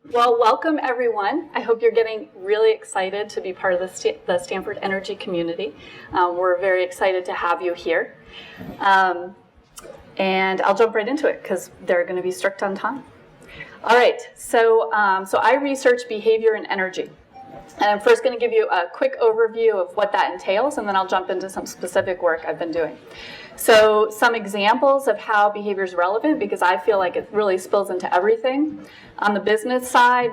Well, welcome everyone. I hope you're getting really excited to be part of the Stanford Energy community. We're very excited to have you here. And I'll jump right into it because they're going to be strict on time. All right, so I research behavior and energy. And I'm first going to give you a quick overview of what that entails, and then I'll jump into some specific work I've been doing. So some examples of how behavior is relevant, because I feel like it really spills into everything. On the business side,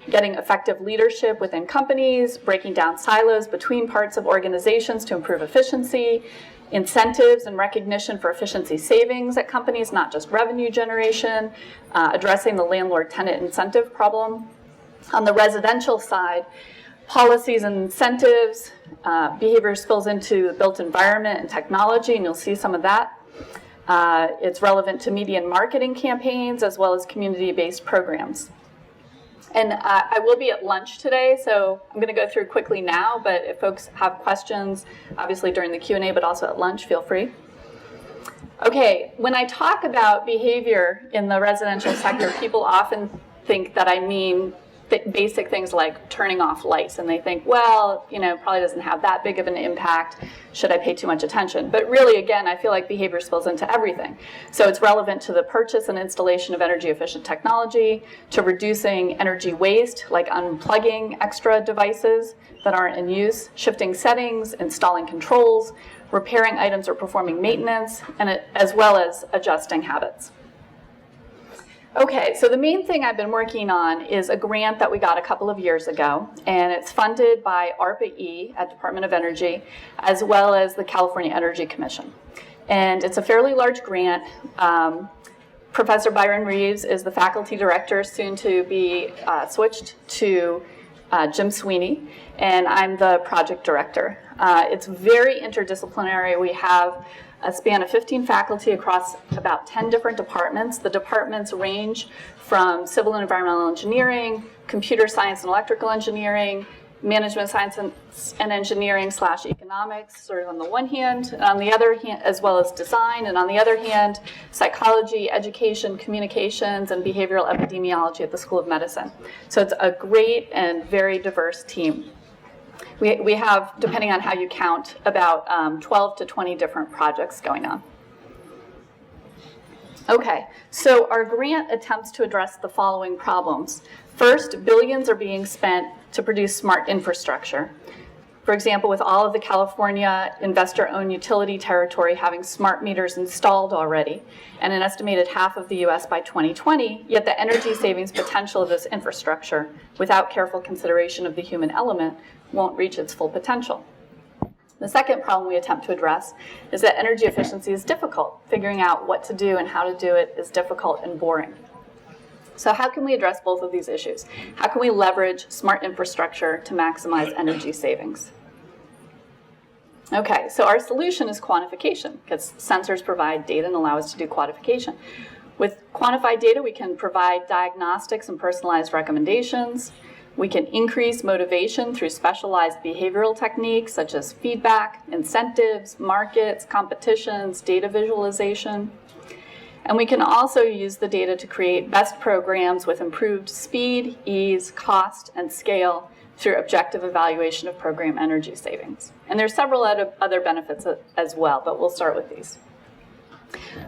getting effective leadership within companies, breaking down silos between parts of organizations to improve efficiency, incentives and recognition for efficiency savings at companies, not just revenue generation, addressing the landlord tenant incentive problem. On the residential side, policies and incentives, behavior spills into the built environment and technology, and you'll see some of that. It's relevant to media and marketing campaigns as well as community-based programs. And I will be at lunch today, so I'm going to go through quickly now, but if folks have questions, obviously during the Q&A, but also at lunch, feel free. Okay, when I talk about behavior in the residential sector, people often think that I mean basic things like turning off lights, and they think, well, probably doesn't have that big of an impact. Should I pay too much attention? But really, again, I feel like behavior spills into everything. So it's relevant to the purchase and installation of energy efficient technology, to reducing energy waste, like unplugging extra devices that aren't in use, shifting settings, installing controls, repairing items or performing maintenance, and as well as adjusting habits. Okay, so the main thing I've been working on is a grant that we got a couple of years ago, and it's funded by ARPA-E at Department of Energy, as well as the California Energy Commission. And it's a fairly large grant. Professor Byron Reeves is the faculty director, soon to be switched to Jim Sweeney, and I'm the project director. It's very interdisciplinary. We have a span of 15 faculty across about 10 different departments. The departments range from civil and environmental engineering, computer science and electrical engineering, management science and engineering / economics, sort of on the one hand, and on the other hand, as well as design, and on the other hand, psychology, education, communications, and behavioral epidemiology at the School of Medicine. So it's a great and very diverse team. We have, depending on how you count, about 12 to 20 different projects going on. Okay, so our grant attempts to address the following problems. First, billions are being spent to produce smart infrastructure. For example, with all of the California investor-owned utility territory having smart meters installed already, and an estimated half of the US by 2020, yet the energy savings potential of this infrastructure, without careful consideration of the human element, won't reach its full potential. The second problem we attempt to address is that energy efficiency is difficult. Figuring out what to do and how to do it is difficult and boring. So how can we address both of these issues? How can we leverage smart infrastructure to maximize energy savings? Okay, so our solution is quantification, because sensors provide data and allow us to do quantification. With quantified data, we can provide diagnostics and personalized recommendations. We can increase motivation through specialized behavioral techniques such as feedback, incentives, markets, competitions, data visualization. And we can also use the data to create best programs with improved speed, ease, cost, and scale through objective evaluation of program energy savings. And there's several other benefits as well, but we'll start with these.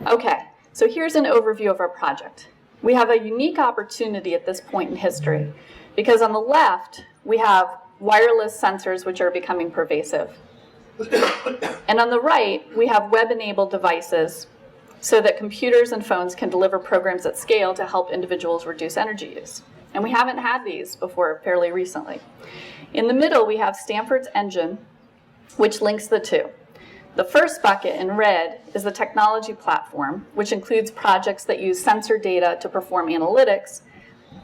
Okay, so here's an overview of our project. We have a unique opportunity at this point in history, because on the left, we have wireless sensors which are becoming pervasive. And on the right, we have web-enabled devices so that computers and phones can deliver programs at scale to help individuals reduce energy use. And we haven't had these before fairly recently. In the middle, we have Stanford's engine, which links the two. The first bucket in red is the technology platform, which includes projects that use sensor data to perform analytics,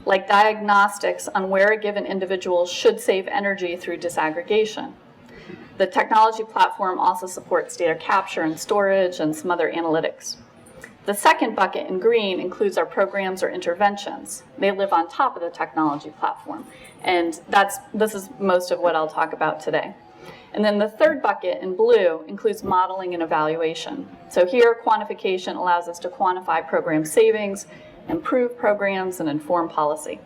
like diagnostics on where a given individual should save energy through disaggregation. The technology platform also supports data capture and storage and some other analytics. The second bucket in green includes our programs or interventions. They live on top of the technology platform. And this is most of what I'll talk about today. And then the third bucket in blue includes modeling and evaluation. So here, quantification allows us to quantify program savings improve programs, and inform policy.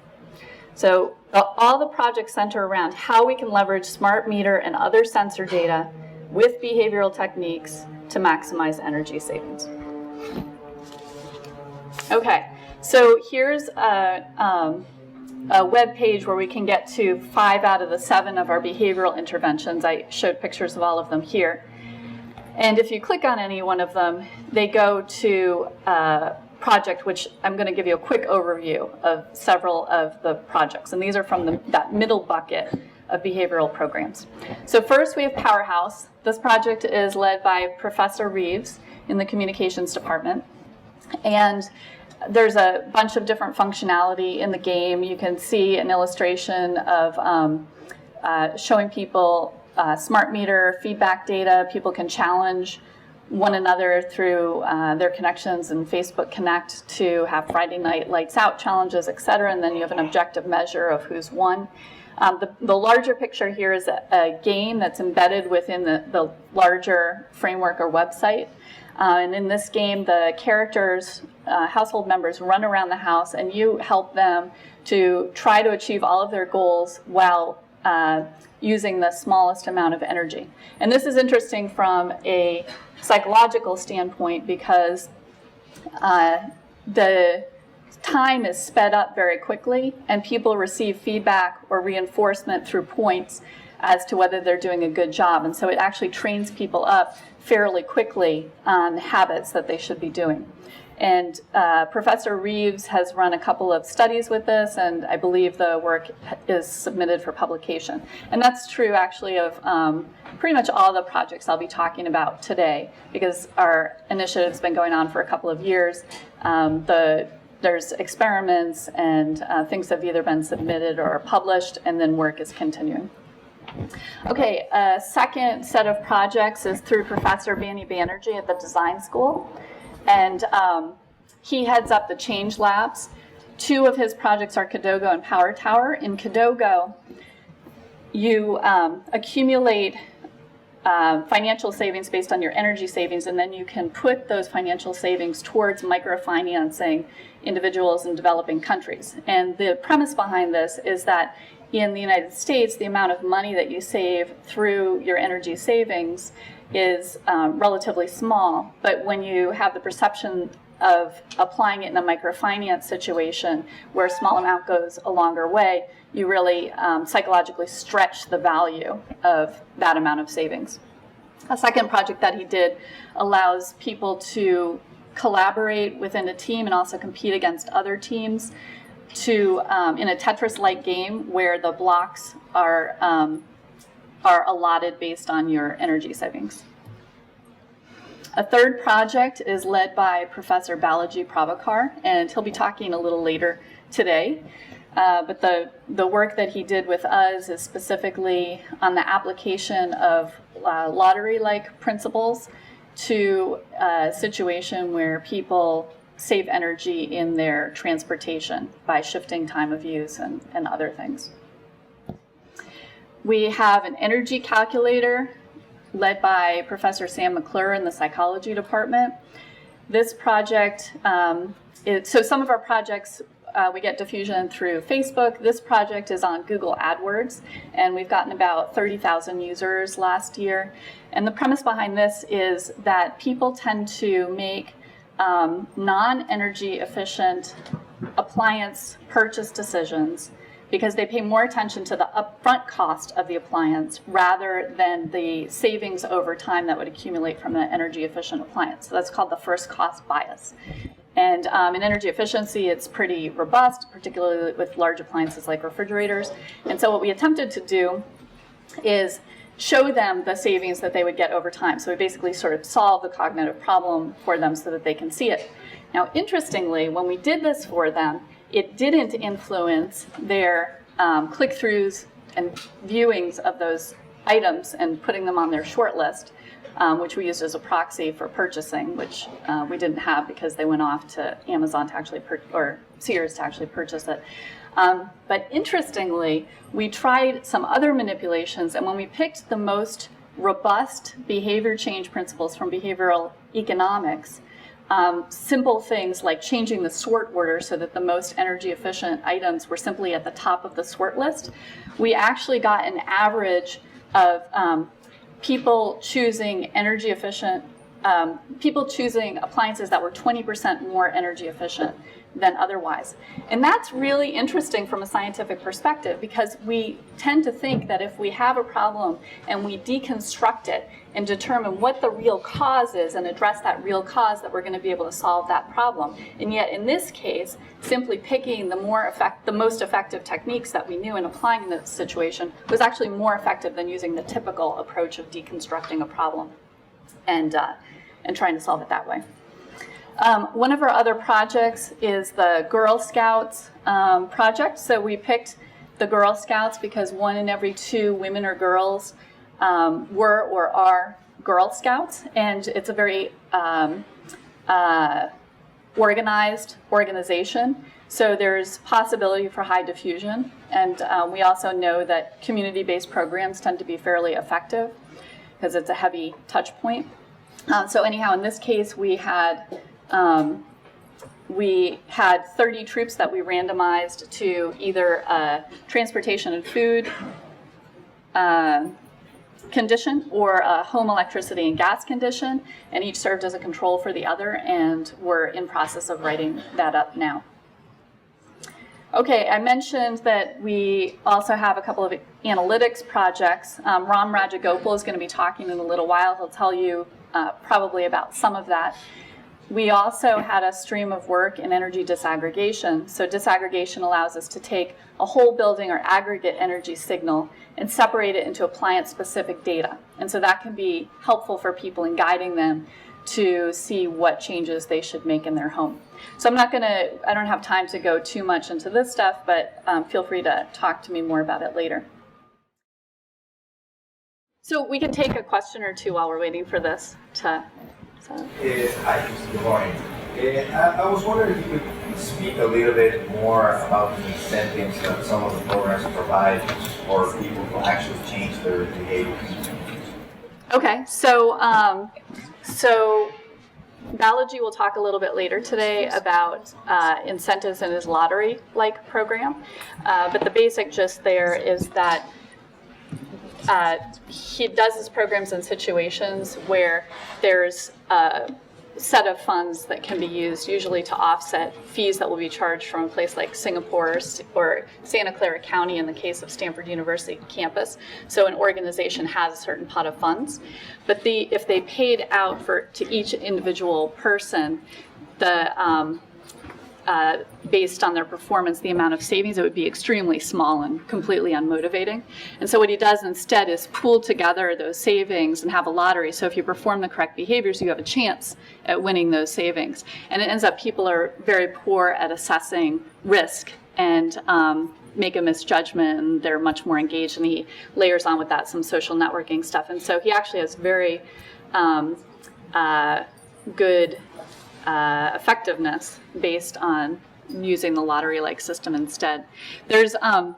So all the projects center around how we can leverage smart meter and other sensor data with behavioral techniques to maximize energy savings. Okay, so here's a web page where we can get to 5 out of the 7 of our behavioral interventions. I showed pictures of all of them here. And if you click on any one of them, they go to a project, which I'm going to give you a quick overview of several of the projects. And these are from that middle bucket of behavioral programs. So first we have Powerhouse. This project is led by Professor Reeves in the communications department. And there's a bunch of different functionality in the game. You can see an illustration of showing people smart meter feedback data. People can challenge one another through their connections and Facebook Connect to have Friday night lights out challenges, et cetera, and then you have an objective measure of who's won. The larger picture here is a game that's embedded within the larger framework or website. And in this game, the characters, household members, run around the house, and you help them to try to achieve all of their goals while using the smallest amount of energy. And this is interesting from a psychological standpoint because the time is sped up very quickly, and people receive feedback or reinforcement through points as to whether they're doing a good job. And so it actually trains people up fairly quickly on habits that they should be doing. And Professor Reeves has run a couple of studies with this, and I believe the work is submitted for publication. And that's true actually of pretty much all the projects I'll be talking about today, because our initiative's been going on for a couple of years. There's experiments and things have either been submitted or published, and then work is continuing. Okay, a second set of projects is through Professor Vanny Banerjee at the Design School. And he heads up the Change Labs. 2 of his projects are Kidogo and Power Tower. In Kidogo, you accumulate financial savings based on your energy savings, and then you can put those financial savings towards microfinancing individuals in developing countries. And the premise behind this is that in the United States, the amount of money that you save through your energy savings is relatively small, but when you have the perception of applying it in a microfinance situation where a small amount goes a longer way, you really psychologically stretch the value of that amount of savings. A second project that he did allows people to collaborate within a team and also compete against other teams to in a Tetris-like game where the blocks are allotted based on your energy savings. A third project is led by Professor Balaji Pravakar, and he'll be talking a little later today. But the work that he did with us is specifically on the application of lottery-like principles to a situation where people save energy in their transportation by shifting time of use and other things. We have an energy calculator led by Professor Sam McClure in the psychology department. This project, so some of our projects, we get diffusion through Facebook. This project is on Google AdWords, and we've gotten about 30,000 users last year. And the premise behind this is that people tend to make non-energy efficient appliance purchase decisions because they pay more attention to the upfront cost of the appliance rather than the savings over time that would accumulate from an energy efficient appliance. So that's called the first cost bias. And in energy efficiency, it's pretty robust, particularly with large appliances like refrigerators. And so what we attempted to do is show them the savings that they would get over time. So we basically sort of solve the cognitive problem for them so that they can see it. Now, interestingly, when we did this for them, it didn't influence their click-throughs and viewings of those items and putting them on their short list, which we used as a proxy for purchasing, which we didn't have because they went off to Amazon to actually or Sears to actually purchase it. But interestingly, we tried some other manipulations, and when we picked the most robust behavior change principles from behavioral economics, simple things like changing the sort order so that the most energy efficient items were simply at the top of the sort list, we actually got an average of people choosing energy efficient, people choosing appliances that were 20% more energy efficient than otherwise. And that's really interesting from a scientific perspective, because we tend to think that if we have a problem and we deconstruct it and determine what the real cause is and address that real cause, that we're going to be able to solve that problem. And yet in this case, simply picking the most effective techniques that we knew and applying in this situation was actually more effective than using the typical approach of deconstructing a problem and trying to solve it that way. One of our other projects is the Girl Scouts project. So we picked the Girl Scouts because 1 in every 2 women or girls were or are Girl Scouts, and it's a very organized organization. So there's possibility for high diffusion, and we also know that community-based programs tend to be fairly effective because it's a heavy touch point. So anyhow, in this case, we had 30 troops that we randomized to either a transportation and food condition or a home electricity and gas condition, and each served as a control for the other, and we're in process of writing that up now. Okay, I mentioned that we also have a couple of analytics projects. Ram Rajagopal is going to be talking in a little while. He'll tell you probably about some of that. We also had a stream of work in energy disaggregation. So disaggregation allows us to take a whole building or aggregate energy signal and separate it into appliance-specific data. And so that can be helpful for people in guiding them to see what changes they should make in their home. So I don't have time to go too much into this stuff, but feel free to talk to me more about it later. So we can take a question or two while we're waiting for this to... Hi, good morning. I was wondering if you could speak a little bit more about the incentives that some of the programs provide for people to actually change their behavior. Okay, so Balaji will talk a little bit later today about incentives in his Lotterylike program, but the basic gist there is that he does his programs in situations where there's a set of funds that can be used, usually to offset fees that will be charged from a place like Singapore or Santa Clara County in the case of Stanford University campus. So an organization has a certain pot of funds, but if they paid out to each individual person, based on their performance, the amount of savings, it would be extremely small and completely unmotivating. And so what he does instead is pool together those savings and have a lottery. So if you perform the correct behaviors, you have a chance at winning those savings. And it ends up people are very poor at assessing risk and make a misjudgment, and they're much more engaged, and he layers on with that some social networking stuff. And so he actually has very good effectiveness based on using the Lotterylike system instead. There's so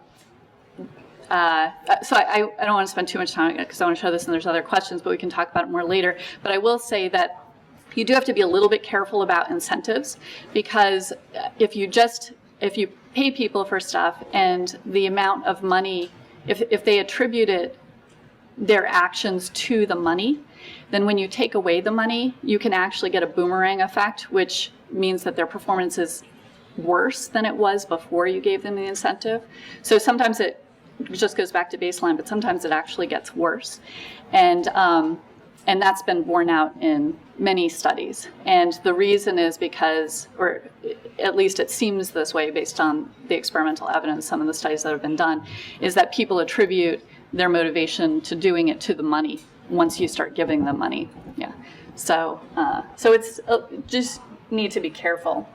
I don't want to spend too much time because I want to show this and there's other questions, but we can talk about it more later. But I will say that you do have to be a little bit careful about incentives, because if you pay people for stuff and the amount of money, if they attributed their actions to the money, then when you take away the money, you can actually get a boomerang effect, which means that their performance is worse than it was before you gave them the incentive. So sometimes it just goes back to baseline, but sometimes it actually gets worse. And that's been borne out in many studies. And the reason is because, or at least it seems this way based on the experimental evidence, some of the studies that have been done, is that people attribute their motivation to doing it to the money once you start giving them money. Yeah. So it's just need to be careful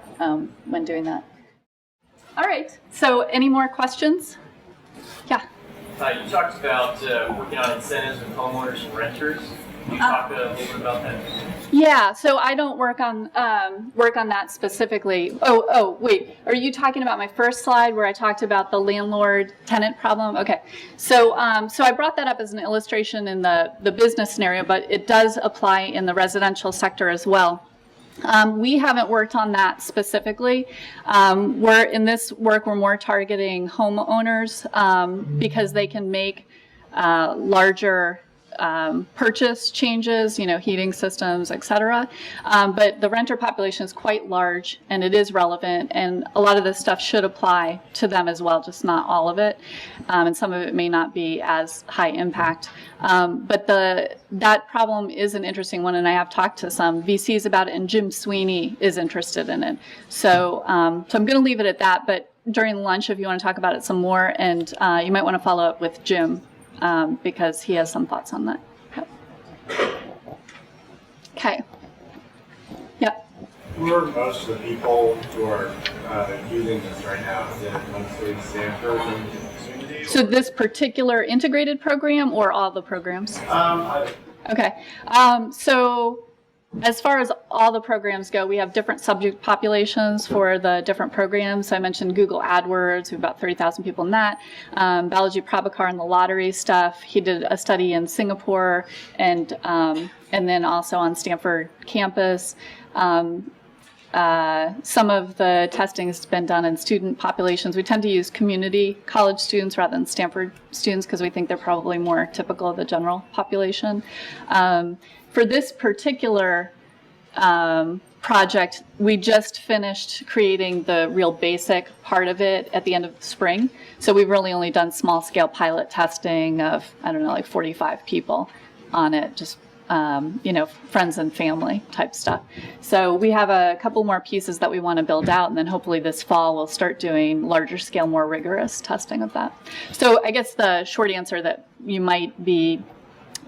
when doing that. All right. So any more questions? Yeah. You talked about working on incentives with homeowners and renters. Can you talk a little bit about that? Yeah, so I don't work on that specifically. Oh, wait. Are you talking about my first slide where I talked about the landlord tenant problem? Okay. So I brought that up as an illustration in the business scenario, but it does apply in the residential sector as well. We haven't worked on that specifically. We're more targeting homeowners because they can make larger purchase changes, heating systems, etc. But the renter population is quite large, and it is relevant, and a lot of this stuff should apply to them as well, just not all of it, and some of it may not be as high impact. But that problem is an interesting one, and I have talked to some VCs about it, and Jim Sweeney is interested in it. So I'm going to leave it at that, but during lunch, if you want to talk about it some more, and you might want to follow up with Jim, because he has some thoughts on that. Yep. Okay. Yep. Who are most of the people who are using this right now? Is it mostly Stanford and So this particular integrated program or all the programs? Okay. So as far as all the programs go, we have different subject populations for the different programs. So I mentioned Google AdWords. We have about 30,000 people in that. Balaji Prabhakar in the lottery stuff. He did a study in Singapore and then also on Stanford campus. Some of the testing has been done in student populations. We tend to use community college students rather than Stanford students because we think they're probably more typical of the general population. For this particular project, we just finished creating the real basic part of it at the end of the spring. So we've really only done small scale pilot testing of, like 45 people on it, just friends and family type stuff. So we have a couple more pieces that we want to build out, and then hopefully this fall we'll start doing larger scale, more rigorous testing of that. So I guess the short answer that you might be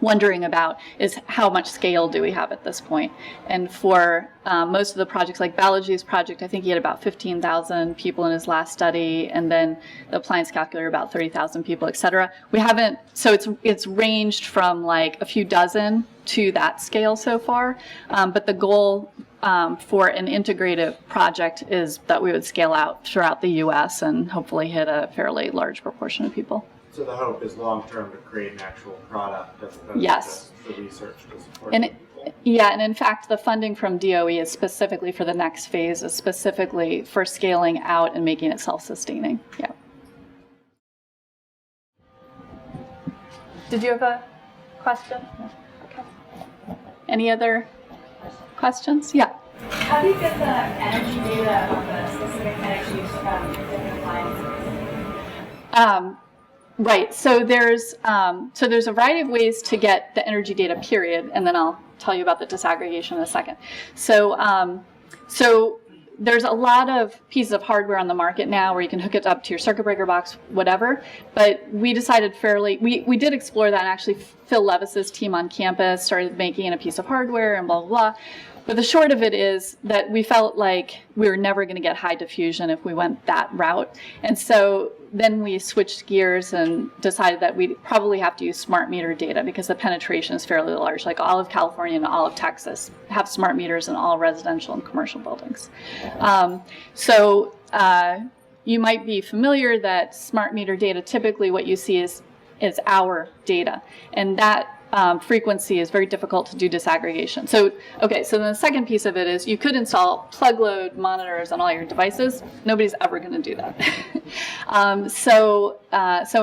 wondering about is how much scale do we have at this point? And for most of the projects, like Balaji's project, I think he had about 15,000 people in his last study, and then the appliance calculator about 30,000 people, et cetera. We haven't, so it's ranged from like a few dozen to that scale so far, but the goal for an integrative project is that we would scale out throughout the US and hopefully hit a fairly large proportion of people. So the hope is long-term to create an actual product as opposed yes. to the research to support and people. Yeah, and in fact, the funding from DOE is specifically for the next phase, is specifically for scaling out and making it self-sustaining. Yeah. Did you have a question? No. Okay. Any other questions? Yeah. How do you get the energy data on the specific tenant use from different appliances? Right. So there's a variety of ways to get the energy data, period, and then I'll tell you about the disaggregation in a second. So there's a lot of pieces of hardware on the market now where you can hook it up to your circuit breaker box, whatever. But we decided we did explore that, and actually Phil Levis's team on campus started making a piece of hardware and blah, blah, blah. But the short of it is that we felt like we were never going to get high diffusion if we went that route. And so then we switched gears and decided that we'd probably have to use smart meter data because the penetration is fairly large. Like all of California and all of Texas have smart meters in all residential and commercial buildings. You might be familiar that smart meter data, typically what you see is hour data. And that frequency is very difficult to do disaggregation. So then the second piece of it is you could install plug load monitors on all your devices. Nobody's ever going to do that. So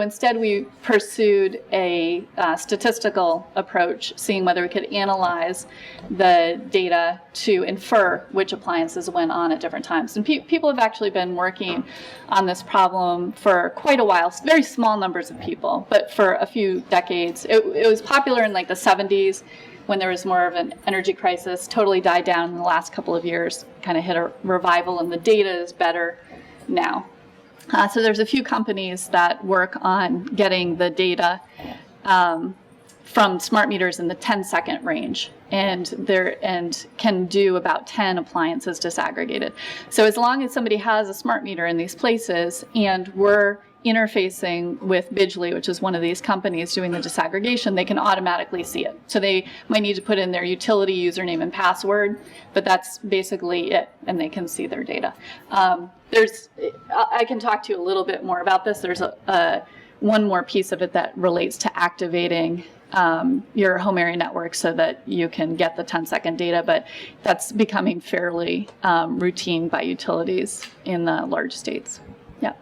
instead we pursued a statistical approach, seeing whether we could analyze the data to infer which appliances went on at different times. And people have actually been working on this problem for quite a while, very small numbers of people, but for a few decades. It was popular in like the 70s when there was more of an energy crisis, totally died down in the last couple of years, kind of hit a revival, and the data is better now. So there's a few companies that work on getting the data from smart meters in the 10-second range, and can do about 10 appliances disaggregated. So as long as somebody has a smart meter in these places, and we're interfacing with Bidgely, which is one of these companies doing the disaggregation, they can automatically see it. So they might need to put in their utility username and password, but that's basically it, and they can see their data. I can talk to you a little bit more about this. There's one more piece of it that relates to activating your home area network so that you can get the 10-second data, but that's becoming fairly routine by utilities in the large states. Yeah.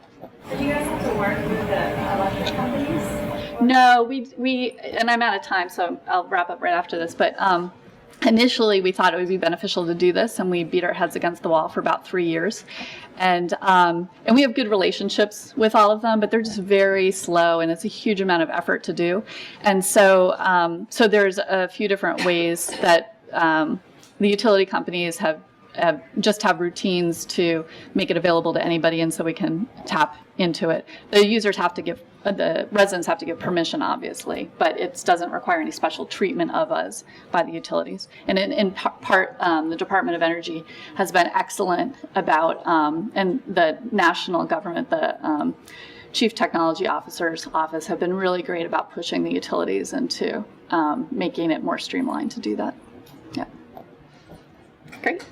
Did you guys have to work with the electric companies? No, we and I'm out of time, so I'll wrap up right after this, but initially we thought it would be beneficial to do this, and we beat our heads against the wall for about 3 years. And we have good relationships with all of them, but they're just very slow, and it's a huge amount of effort to do. And so there's a few different ways that the utility companies have routines to make it available to anybody, and so we can tap into it. The residents have to give permission, obviously, but it doesn't require any special treatment of us by the utilities. And in part, the Department of Energy has been excellent about, and the national government, the Chief Technology Officer's office have been really great about pushing the utilities into making it more streamlined to do that. Yeah. Great.